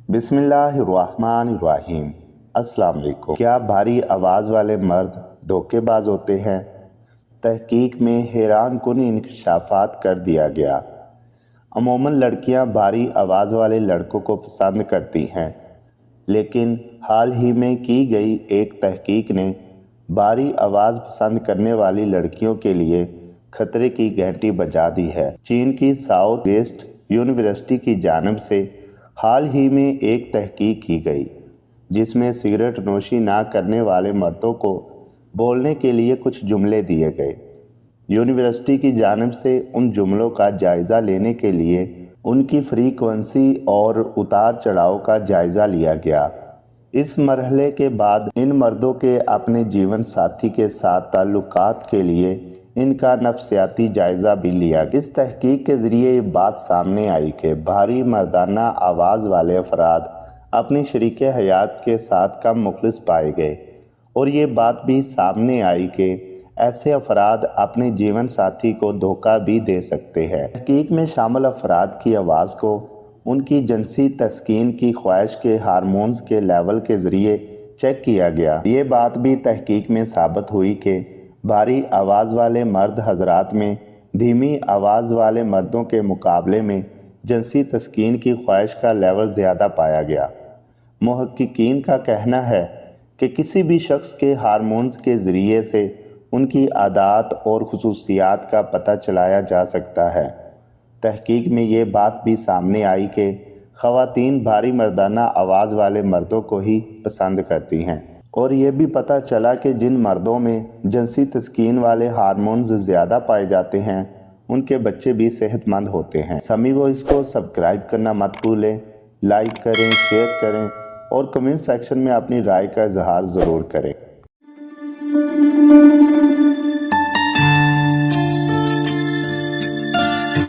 बिस्मिल्लाहिर्रहमानिर्रहीम। अस्सलाम वालेकुम। क्या भारी आवाज़ वाले मर्द धोखेबाज होते हैं? तहकीक में हैरान कुन इंकशाफात कर दिया गया। अमूमन लड़कियां भारी आवाज़ वाले लड़कों को पसंद करती हैं, लेकिन हाल ही में की गई एक तहकीक ने भारी आवाज़ पसंद करने वाली लड़कियों के लिए खतरे की घंटी बजा दी है। चीन की साउथ वेस्ट यूनिवर्सिटी की जानिब से हाल ही में एक तहकीक की गई, जिसमें सिगरेट नोशी ना करने वाले मर्दों को बोलने के लिए कुछ जुमले दिए गए। यूनिवर्सिटी की जानिब से उन जुमलों का जायज़ा लेने के लिए उनकी फ्रीक्वेंसी और उतार चढ़ाव का जायज़ा लिया गया। इस मरहले के बाद इन मर्दों के अपने जीवन साथी के साथ ताल्लुकात के लिए इनका नफ्सियाती जायज़ा भी लिया। इस तहकीक के ज़रिए ये बात सामने आई कि भारी मर्दाना आवाज़ वाले अफराद अपनी शरीक हयात के साथ कम मुखलिस पाए गए, और ये बात भी सामने आई कि ऐसे अफराद अपने जीवन साथी को धोखा भी दे सकते हैं। तहकीक में शामिल अफराद की आवाज़ को उनकी जिनसी तस्कीन की ख्वाहिश के हार्मोन्स के लेवल के ज़रिए चेक किया गया। ये बात भी तहकीक में साबित हुई कि भारी आवाज़ वाले मर्द हजरात में धीमी आवाज़ वाले मर्दों के मुकाबले में जिनसी तस्कीन की ख्वाहिश का लेवल ज़्यादा पाया गया। मुहक्किकीन का कहना है कि किसी भी शख्स के हार्मोन्स के ज़रिए से उनकी आदात और खुसूसियात का पता चलाया जा सकता है। तहकीक में ये बात भी सामने आई कि ख़वातीन भारी मर्दाना आवाज़ वाले मर्दों को ही पसंद करती हैं, और ये भी पता चला कि जिन मर्दों में जिनसी तस्कीन वाले हार्मोन्स ज़्यादा पाए जाते हैं उनके बच्चे भी सेहतमंद होते हैं। समी वॉइस को सब्सक्राइब करना मत भूलें, लाइक करें, शेयर करें और कमेंट सेक्शन में अपनी राय का इजहार ज़रूर करें।